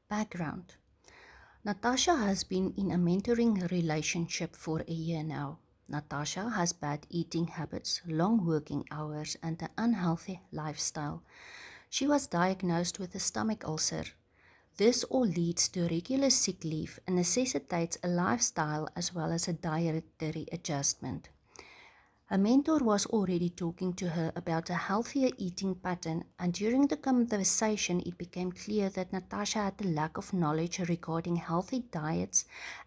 Background: Natasha has been in a mentoring relationship for a year now. Natasha has bad eating habits, long working hours, and an unhealthy lifestyle. She was diagnosed with a stomach ulcer. This all leads to regular sick leave and necessitates a lifestyle as well as a dietary adjustment. Her mentor was already talking to her about a healthier eating pattern, and during the conversation, it became clear that Natasha had a lack of knowledge regarding healthy diets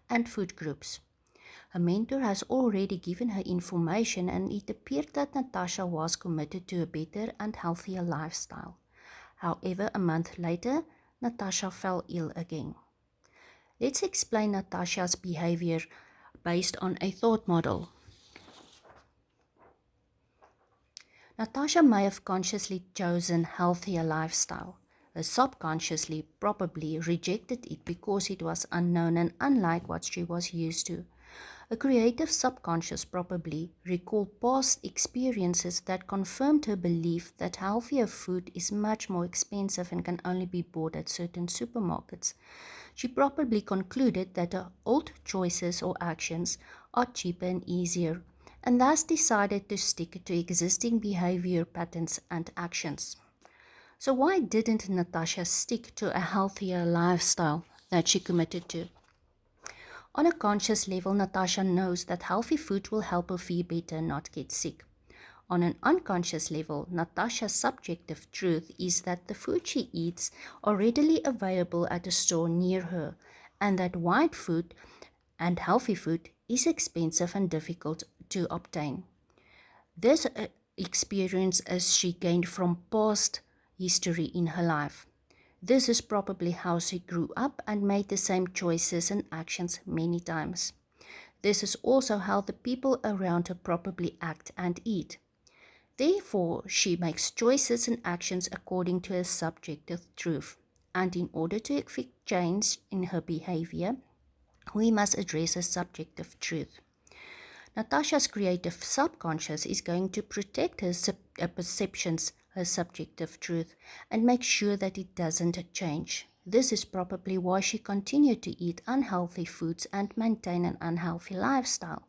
and food groups. Her mentor has already given her information, and it appeared that Natasha was committed to a better and healthier lifestyle. However, a month later, Natasha fell ill again. Let's explain Natasha's behavior based on a thought model. Natasha may have consciously chosen healthier lifestyle. Her subconsciously probably rejected it because it was unknown and unlike what she was used to. A creative subconscious probably recalled past experiences that confirmed her belief that healthier food is much more expensive and can only be bought at certain supermarkets. She probably concluded that her old choices or actions are cheaper and easier, and thus decided to stick to existing behavior patterns and actions. So, why didn't Natasha stick to a healthier lifestyle that she committed to? On a conscious level, Natasha knows that healthy food will help her feel better and not get sick. On an unconscious level, Natasha's subjective truth is that the food she eats are readily available at a store near her, and that white food and healthy food is expensive and difficult to obtain. This experience is she gained from past history in her life. This is probably how she grew up and made the same choices and actions many times. This is also how the people around her probably act and eat. Therefore, she makes choices and actions according to her subjective truth. And in order to effect change in her behavior, we must address her subjective truth. Natasha's creative subconscious is going to protect her perceptions, her subjective truth, and make sure that it doesn't change. This is probably why she continued to eat unhealthy foods and maintain an unhealthy lifestyle,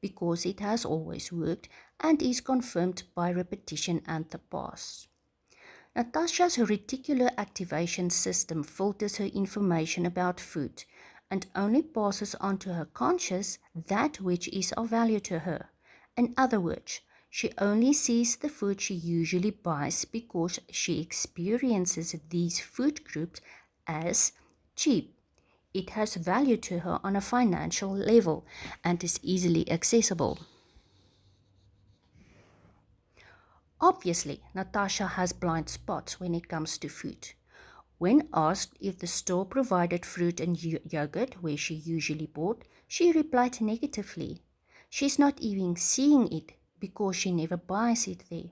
because it has always worked and is confirmed by repetition and the past. Natasha's reticular activation system filters her information about food and only passes on to her conscious that which is of value to her. In other words, she only sees the food she usually buys because she experiences these food groups as cheap. It has value to her on a financial level and is easily accessible. Obviously, Natasha has blind spots when it comes to food. When asked if the store provided fruit and yogurt where she usually bought, she replied negatively. She's not even seeing it because she never buys it there.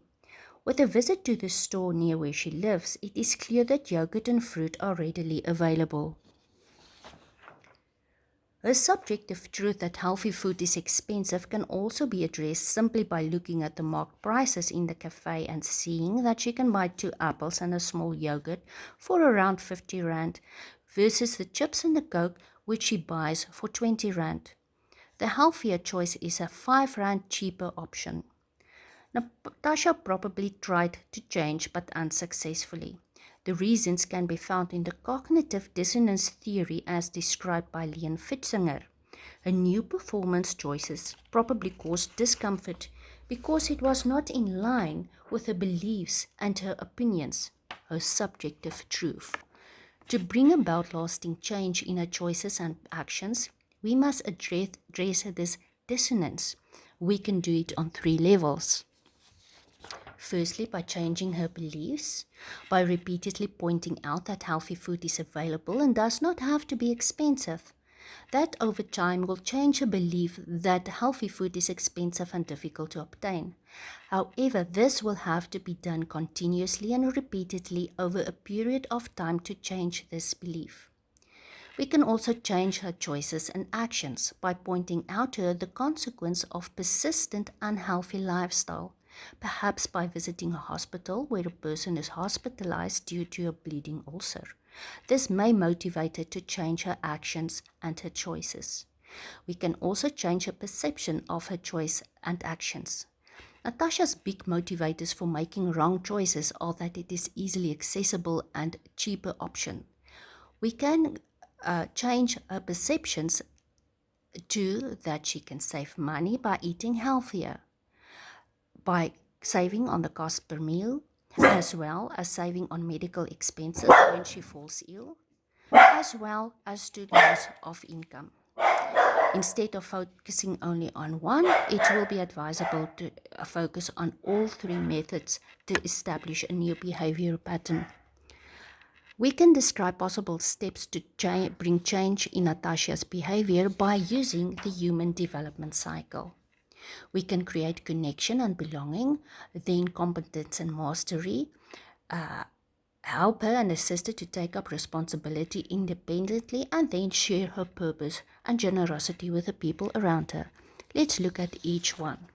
With a visit to the store near where she lives, it is clear that yogurt and fruit are readily available. Her subjective truth that healthy food is expensive can also be addressed simply by looking at the marked prices in the cafe and seeing that she can buy 2 apples and a small yogurt for around 50 Rand versus the chips and the Coke which she buys for 20 Rand. The healthier choice is a 5 Rand cheaper option. Natasha probably tried to change but unsuccessfully. The reasons can be found in the cognitive dissonance theory as described by Leon Fitzinger. Her new performance choices probably caused discomfort because it was not in line with her beliefs and her opinions, her subjective truth. To bring about lasting change in her choices and actions, we must address this dissonance. We can do it on 3 levels. Firstly, by changing her beliefs, by repeatedly pointing out that healthy food is available and does not have to be expensive. That over time will change her belief that healthy food is expensive and difficult to obtain. However, this will have to be done continuously and repeatedly over a period of time to change this belief. We can also change her choices and actions by pointing out to her the consequence of persistent unhealthy lifestyle. perhaps by visiting a hospital where a person is hospitalized due to a bleeding ulcer. This may motivate her to change her actions and her choices. We can also change her perception of her choice and actions. Natasha's big motivators for making wrong choices are that it is easily accessible and cheaper option. We can change her perceptions to that she can save money by eating healthier, by saving on the cost per meal, as well as saving on medical expenses when she falls ill, as well as to loss of income. Instead of focusing only on one, it will be advisable to focus on all three methods to establish a new behavior pattern. We can describe possible steps to bring change in Natasha's behavior by using the human development cycle. We can create connection and belonging, then competence and mastery, help her and assist her to take up responsibility independently, and then share her purpose and generosity with the people around her. Let's look at each one.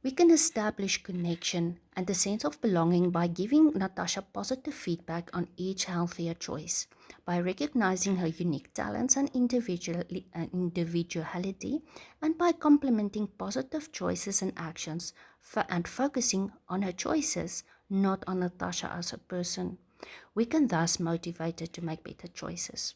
We can establish connection and a sense of belonging by giving Natasha positive feedback on each healthier choice, by recognizing her unique talents and individuality, and by complementing positive choices and actions and focusing on her choices, not on Natasha as a person. We can thus motivate her to make better choices.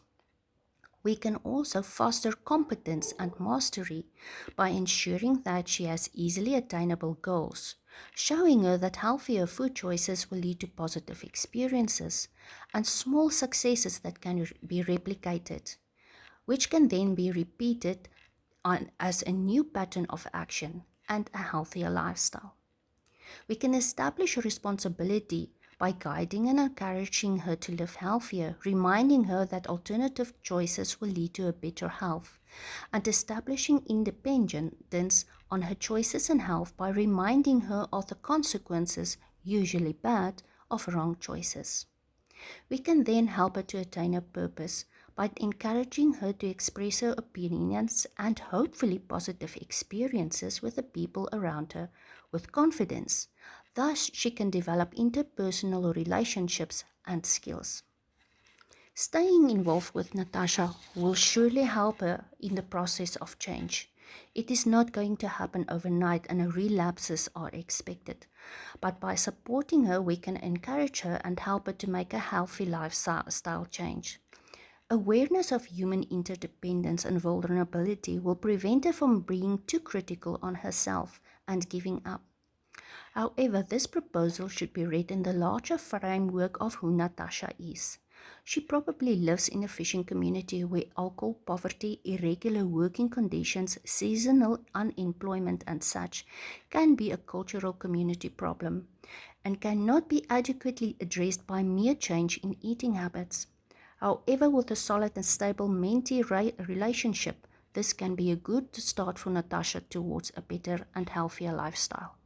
We can also foster competence and mastery by ensuring that she has easily attainable goals, showing her that healthier food choices will lead to positive experiences and small successes that can be replicated, which can then be repeated as a new pattern of action and a healthier lifestyle. We can establish responsibility by guiding and encouraging her to live healthier, reminding her that alternative choices will lead to a better health, and establishing independence on her choices and health by reminding her of the consequences, usually bad, of wrong choices. We can then help her to attain her purpose by encouraging her to express her opinions and hopefully positive experiences with the people around her with confidence. Thus, she can develop interpersonal relationships and skills. Staying involved with Natasha will surely help her in the process of change. It is not going to happen overnight and relapses are expected. But by supporting her, we can encourage her and help her to make a healthy lifestyle change. Awareness of human interdependence and vulnerability will prevent her from being too critical on herself and giving up. However, this proposal should be read in the larger framework of who Natasha is. She probably lives in a fishing community where alcohol, poverty, irregular working conditions, seasonal unemployment and such can be a cultural community problem and cannot be adequately addressed by mere change in eating habits. However, with a solid and stable mentee relationship, this can be a good start for Natasha towards a better and healthier lifestyle.